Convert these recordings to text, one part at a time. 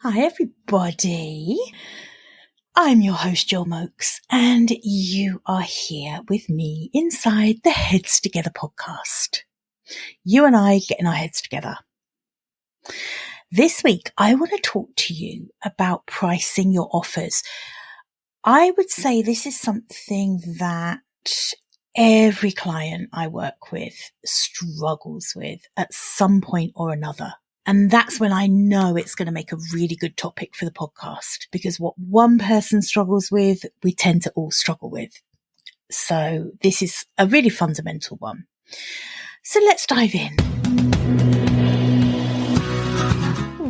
Hi everybody, I'm your host Jill Mokes and you are here with me inside the Heads Together podcast. You and I getting our heads together. This week I want to talk to you about pricing your offers. I would say this is something that every client I work with struggles with at some point or another. And that's when I know it's going to make a really good topic for the podcast, because what one person struggles with, we tend to all struggle with. So this is a really fundamental one. So let's dive in.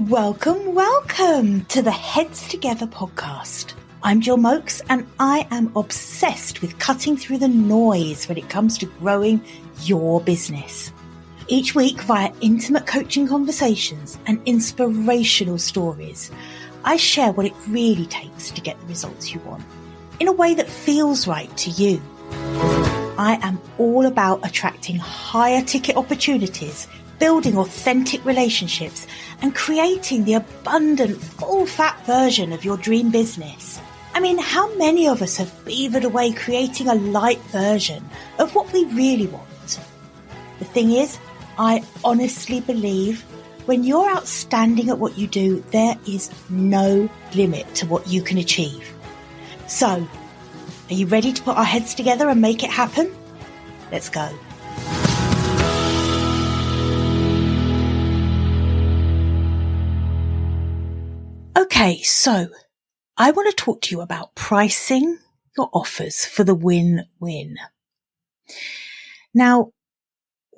Welcome to the Heads Together podcast. I'm Jill Mokes and I am obsessed with cutting through the noise when it comes to growing your business. Each week, via intimate coaching conversations and inspirational stories, I share what it really takes to get the results you want in a way that feels right to you. I am all about attracting higher ticket opportunities, building authentic relationships, and creating the abundant, full-fat version of your dream business. I mean, how many of us have beavered away creating a light version of what we really want? The thing is, I honestly believe when you're outstanding at what you do, there is no limit to what you can achieve. So, are you ready to put our heads together and make it happen? Let's go. Okay, so I want to talk to you about pricing your offers for the win-win. Now,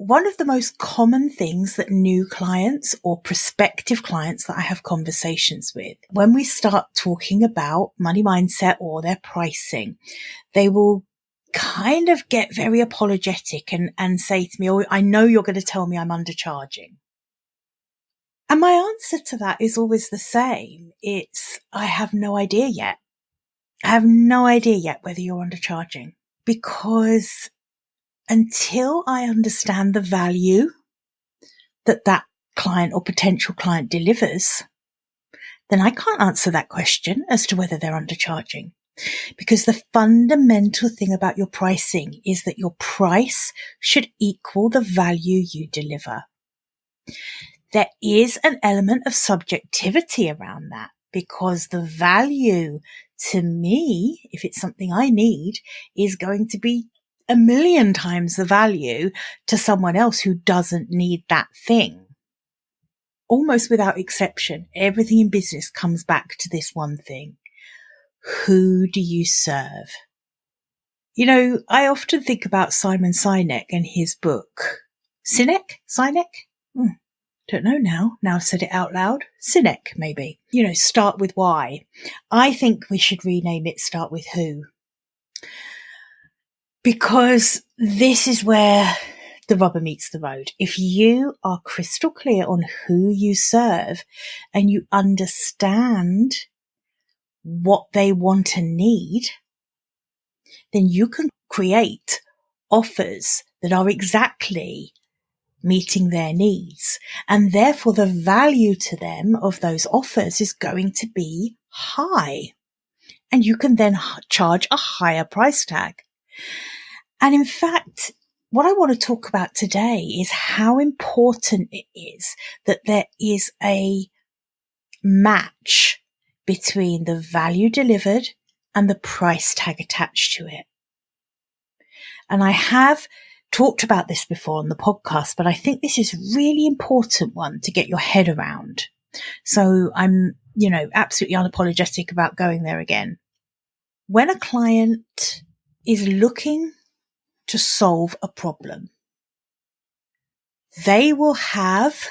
one of the most common things that new clients or prospective clients that I have conversations with, when we start talking about money mindset or their pricing, they will kind of get very apologetic and say to me, "Oh, I know you're going to tell me I'm undercharging." And my answer to that is always the same. It's, I have no idea yet. I have no idea yet whether you're undercharging, because until I understand the value that that client or potential client delivers, then I can't answer that question as to whether they're undercharging. Because the fundamental thing about your pricing is that your price should equal the value you deliver. There is an element of subjectivity around that, because the value to me, if it's something I need, is going to be 1,000,000 times the value to someone else who doesn't need that thing. Almost without exception, everything in business comes back to this one thing. Who do you serve? You know, I often think about Simon Sinek and his book. Sinek? Don't know now. Now I've said it out loud. Sinek, maybe. You know, start with why. I think we should rename it Start with Who. Because this is where the rubber meets the road. If you are crystal clear on who you serve and you understand what they want and need, then you can create offers that are exactly meeting their needs. And therefore the value to them of those offers is going to be high. And you can then charge a higher price tag. And in fact, what I want to talk about today is how important it is that there is a match between the value delivered and the price tag attached to it. And I have talked about this before on the podcast, but I think this is a really important one to get your head around. So I'm, absolutely unapologetic about going there again. When a client is looking to solve a problem, they will have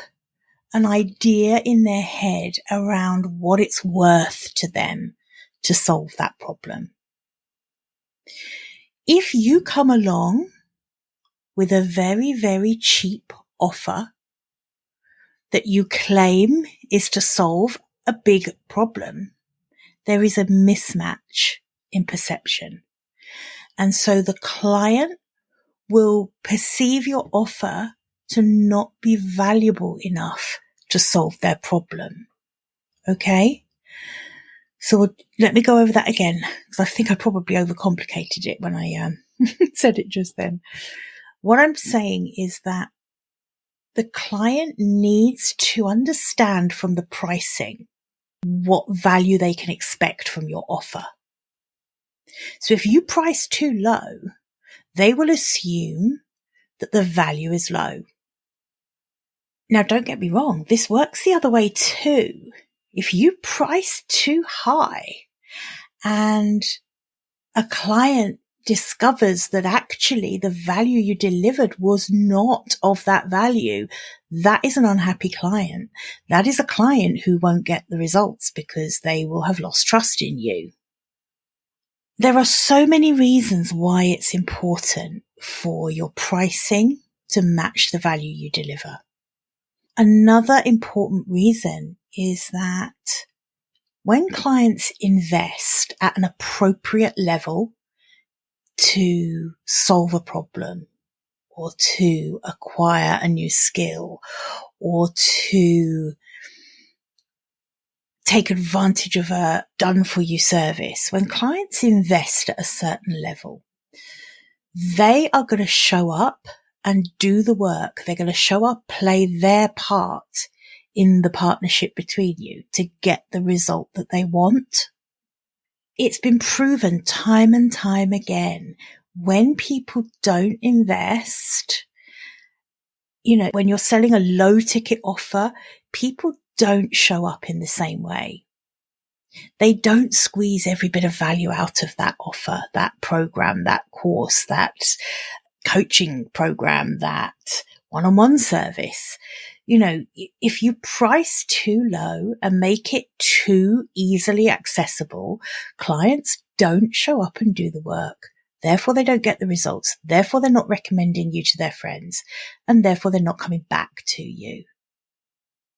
an idea in their head around what it's worth to them to solve that problem. If you come along with a very, very cheap offer that you claim is to solve a big problem, there is a mismatch in perception. And so the client will perceive your offer to not be valuable enough to solve their problem. Okay. So let me go over that again, because I think I probably overcomplicated it when I said it just then. What I'm saying is that the client needs to understand from the pricing what value they can expect from your offer. So if you price too low, they will assume that the value is low. Now, don't get me wrong, this works the other way too. If you price too high and a client discovers that actually the value you delivered was not of that value, that is an unhappy client. That is a client who won't get the results because they will have lost trust in you. There are so many reasons why it's important for your pricing to match the value you deliver. Another important reason is that when clients invest at an appropriate level to solve a problem or to acquire a new skill or to take advantage of a done-for-you service, when clients invest at a certain level, they are going to show up and do the work. They're going to show up, play their part in the partnership between you to get the result that they want. It's been proven time and time again, when people don't invest, when you're selling a low ticket offer, people don't show up in the same way. They don't squeeze every bit of value out of that offer, that program, that course, that coaching program, that one-on-one service. If you price too low and make it too easily accessible, clients don't show up and do the work. Therefore, they don't get the results. Therefore, they're not recommending you to their friends. And therefore, they're not coming back to you.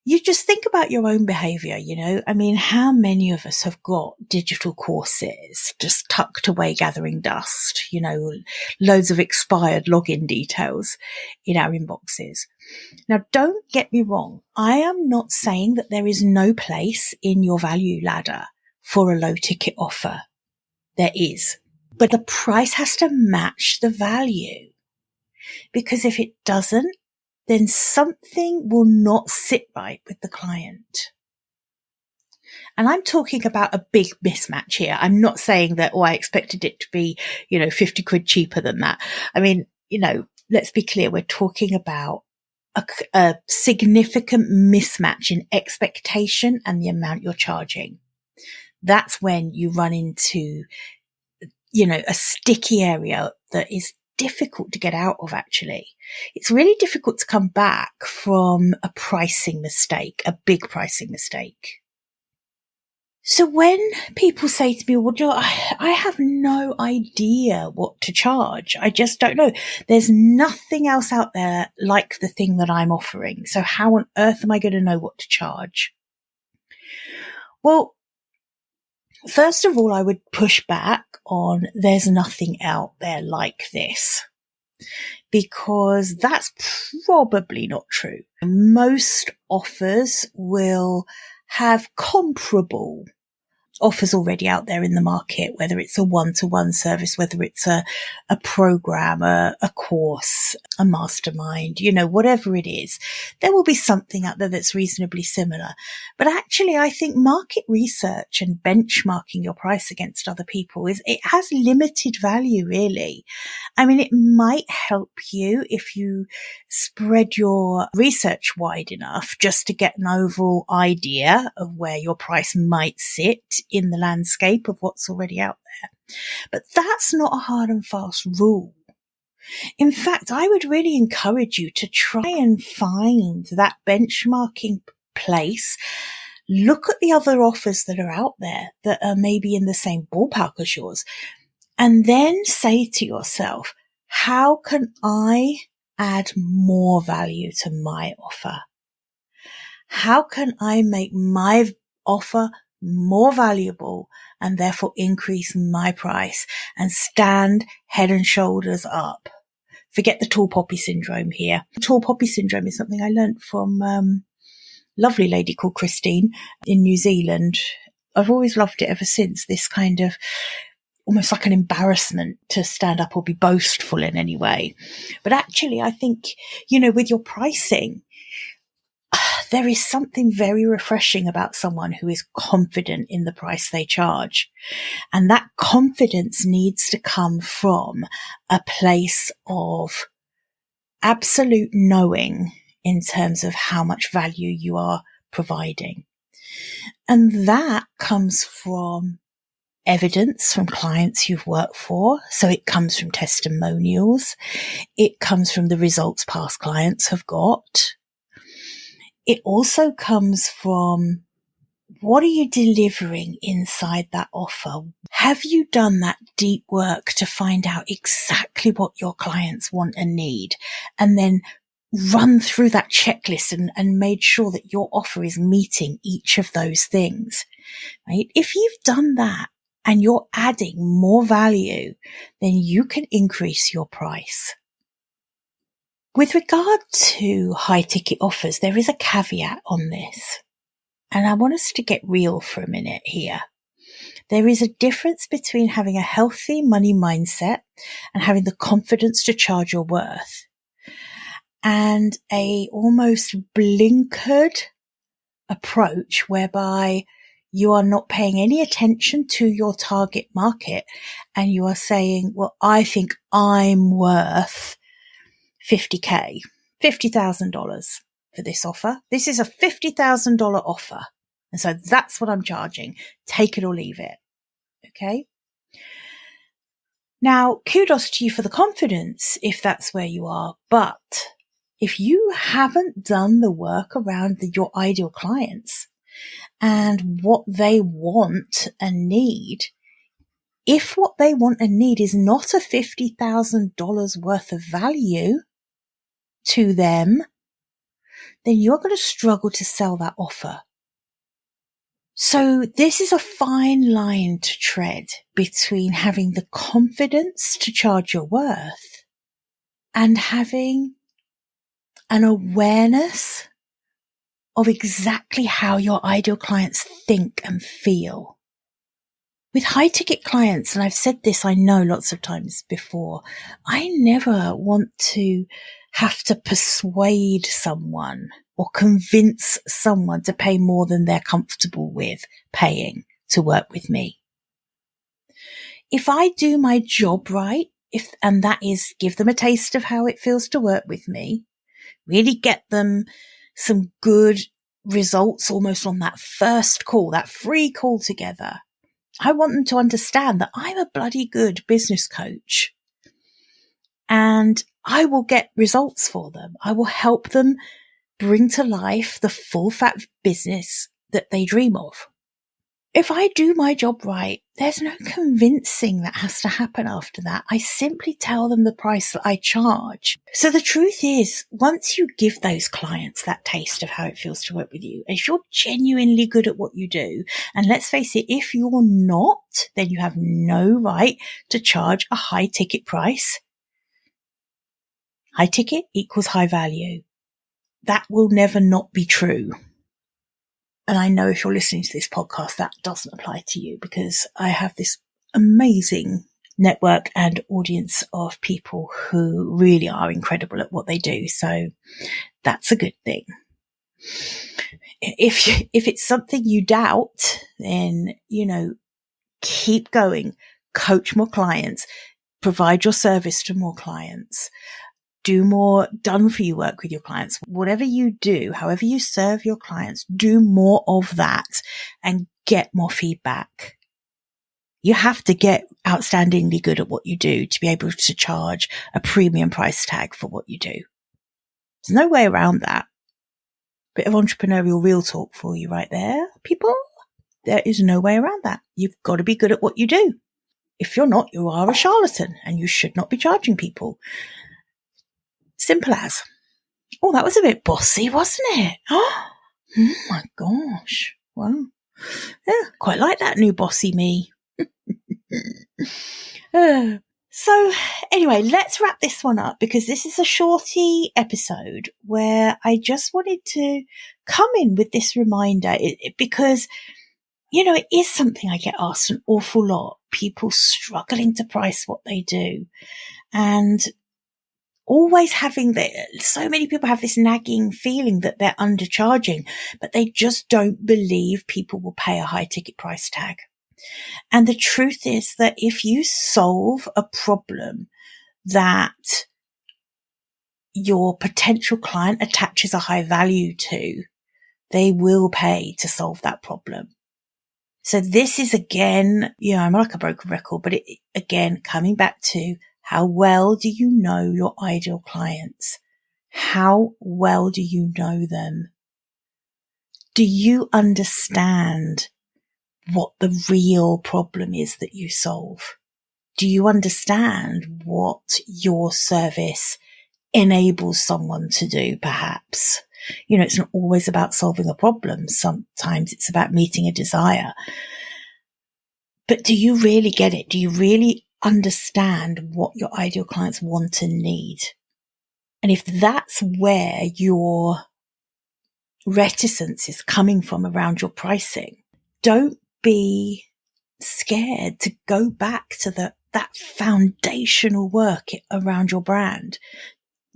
You just think about your own behavior, how many of us have got digital courses just tucked away gathering dust, loads of expired login details in our inboxes. Now, don't get me wrong. I am not saying that there is no place in your value ladder for a low ticket offer. There is, but the price has to match the value, because if it doesn't, then something will not sit right with the client. And I'm talking about a big mismatch here. I'm not saying that, I expected it to be, 50 quid cheaper than that. Let's be clear. We're talking about a significant mismatch in expectation and the amount you're charging. That's when you run into, a sticky area that is difficult to get out of, actually. It's really difficult to come back from a pricing mistake, a big pricing mistake. So when people say to me, well, Joe, I have no idea what to charge. I just don't know. There's nothing else out there like the thing that I'm offering. So how on earth am I going to know what to charge? Well, first of all, I would push back on there's nothing out there like this, because that's probably not true. Most offers will have comparable offers already out there in the market, whether it's a one-to-one service, whether it's a program, a course, a mastermind, whatever it is, there will be something out there that's reasonably similar. But actually, I think market research and benchmarking your price against other people it has limited value, really. It might help you if you spread your research wide enough just to get an overall idea of where your price might sit in the landscape of what's already out there. But that's not a hard and fast rule. In fact, I would really encourage you to try and find that benchmarking place. Look at the other offers that are out there that are maybe in the same ballpark as yours, and then say to yourself, how can I add more value to my offer? How can I make my offer more valuable and therefore increase my price and stand head and shoulders up? Forget the tall poppy syndrome here. Tall poppy syndrome is something I learned from lovely lady called Christine in New Zealand. I've always loved it ever since, this kind of almost like an embarrassment to stand up or be boastful in any way. But actually, I think, with your pricing, there is something very refreshing about someone who is confident in the price they charge. And that confidence needs to come from a place of absolute knowing in terms of how much value you are providing. And that comes from evidence from clients you've worked for. So it comes from testimonials. It comes from the results past clients have got. It also comes from, what are you delivering inside that offer? Have you done that deep work to find out exactly what your clients want and need, and then run through that checklist and made sure that your offer is meeting each of those things, right? If you've done that and you're adding more value, then you can increase your price. With regard to high ticket offers, there is a caveat on this. And I want us to get real for a minute here. There is a difference between having a healthy money mindset and having the confidence to charge your worth, and a almost blinkered approach whereby you are not paying any attention to your target market and you are saying, well, I think I'm worth $50,000, $50,000 for this offer. This is a $50,000 offer. And so that's what I'm charging. Take it or leave it. Okay. Now, kudos to you for the confidence if that's where you are. But if you haven't done the work around your ideal clients and what they want and need, if what they want and need is not a $50,000 worth of value to them, then you're going to struggle to sell that offer. So this is a fine line to tread between having the confidence to charge your worth and having an awareness of exactly how your ideal clients think and feel. With high ticket clients, and I've said this, I know lots of times before, I never want to have to persuade someone or convince someone to pay more than they're comfortable with paying to work with me. If I do my job right, and that is give them a taste of how it feels to work with me, really get them some good results almost on that first call, that free call together, I want them to understand that I'm a bloody good business coach and I will get results for them. I will help them bring to life the full fat business that they dream of. If I do my job right, there's no convincing that has to happen after that. I simply tell them the price that I charge. So the truth is, once you give those clients that taste of how it feels to work with you, if you're genuinely good at what you do, and let's face it, if you're not, then you have no right to charge a high ticket price. High ticket equals high value. That will never not be true. And I know if you're listening to this podcast, that doesn't apply to you because I have this amazing network and audience of people who really are incredible at what they do. So that's a good thing. If it's something you doubt, then, keep going, coach more clients, provide your service to more clients. Do more done for you work with your clients. Whatever you do, however you serve your clients, do more of that and get more feedback. You have to get outstandingly good at what you do to be able to charge a premium price tag for what you do. There's no way around that. Bit of entrepreneurial real talk for you right there, people. There is no way around that. You've got to be good at what you do. If you're not, you are a charlatan and you should not be charging people. Simple as. Oh, that was a bit bossy, wasn't it? Oh my gosh. Wow. Yeah, quite like that new bossy me. So anyway, let's wrap this one up because this is a shorty episode where I just wanted to come in with this reminder because, it is something I get asked an awful lot. People struggling to price what they do and always having so many people have this nagging feeling that they're undercharging, but they just don't believe people will pay a high ticket price tag. And the truth is that if you solve a problem that your potential client attaches a high value to, they will pay to solve that problem. So this is again, I'm like a broken record, but again, coming back to how well do you know your ideal clients? How well do you know them? Do you understand what the real problem is that you solve? Do you understand what your service enables someone to do, perhaps? It's not always about solving a problem. Sometimes it's about meeting a desire. But do you really get it? Do you really understand what your ideal clients want and need? And if that's where your reticence is coming from around your pricing, don't be scared to go back to that foundational work around your brand.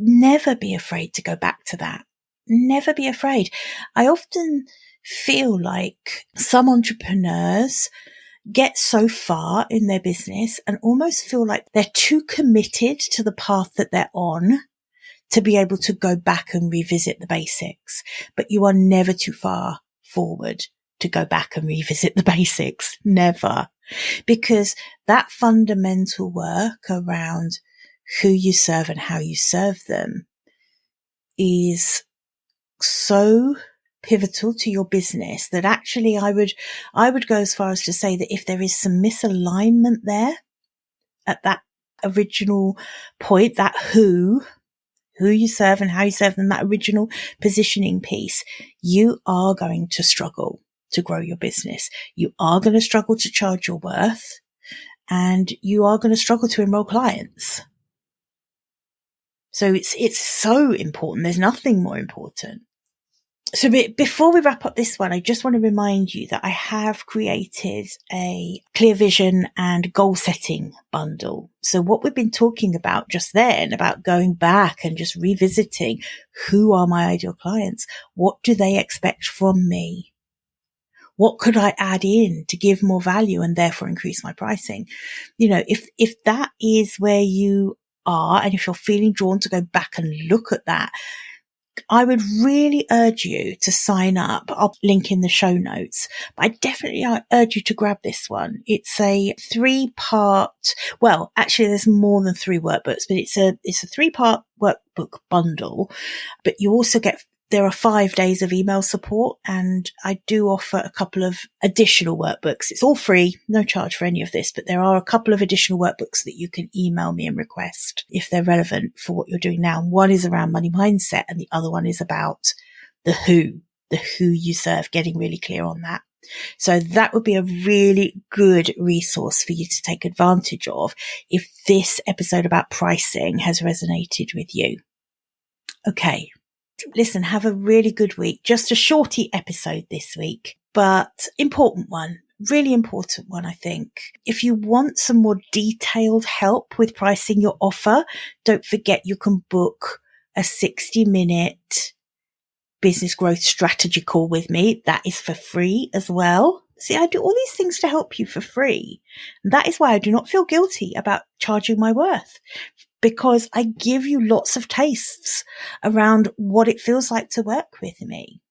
Never be afraid to go back to that. Never be afraid. I often feel like some entrepreneurs get so far in their business and almost feel like they're too committed to the path that they're on to be able to go back and revisit the basics. But you are never too far forward to go back and revisit the basics. Never. Because that fundamental work around who you serve and how you serve them is so pivotal to your business that actually I would go as far as to say that if there is some misalignment there at that original point, that who you serve and how you serve them, that original positioning piece, you are going to struggle to grow your business. You are going to struggle to charge your worth, and you are going to struggle to enroll clients. So it's so important. There's nothing more important. So before we wrap up this one, I just want to remind you that I have created a clear vision and goal setting bundle. So what we've been talking about just then, about going back and just revisiting who are my ideal clients? What do they expect from me? What could I add in to give more value and therefore increase my pricing? If that is where you are, and if you're feeling drawn to go back and look at that, I would really urge you to sign up. I'll link in the show notes, but I definitely urge you to grab this one. It's a 3-part, well, actually there's more than 3 workbooks, but it's a 3-part workbook bundle, but you also there are 5 days of email support, and I do offer a couple of additional workbooks. It's all free, no charge for any of this, but there are a couple of additional workbooks that you can email me and request if they're relevant for what you're doing now. One is around money mindset, and the other one is about the who you serve, getting really clear on that. So that would be a really good resource for you to take advantage of if this episode about pricing has resonated with you. Okay. Listen, have a really good week. Just a shorty episode this week, but important one, really important one, I think. If you want some more detailed help with pricing your offer, don't forget you can book a 60-minute business growth strategy call with me. That is for free as well. See, I do all these things to help you for free. And that is why I do not feel guilty about charging my worth, because I give you lots of tastes around what it feels like to work with me.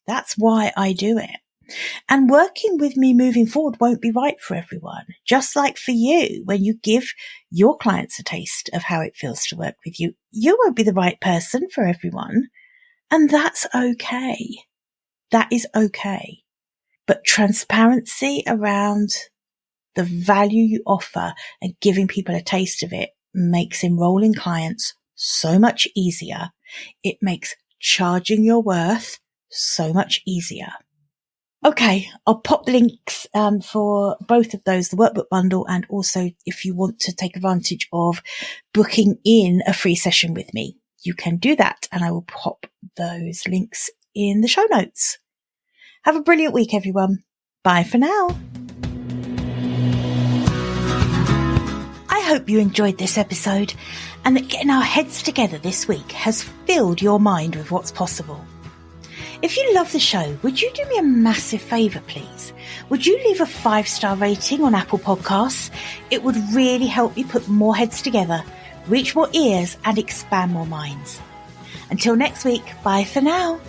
That's why I do it. And working with me moving forward won't be right for everyone. Just like for you, when you give your clients a taste of how it feels to work with you, you won't be the right person for everyone. And that's okay. That is okay. But transparency around the value you offer and giving people a taste of it makes enrolling clients so much easier. It makes charging your worth so much easier. Okay, I'll pop the links for both of those, the workbook bundle, and also if you want to take advantage of booking in a free session with me, you can do that, and I will pop those links in the show notes. Have a brilliant week, everyone. Bye for now. I hope you enjoyed this episode and that getting our heads together this week has filled your mind with what's possible. If you love the show, would you do me a massive favour, please? Would you leave a 5-star rating on Apple Podcasts? It would really help me put more heads together, reach more ears and expand more minds. Until next week, bye for now.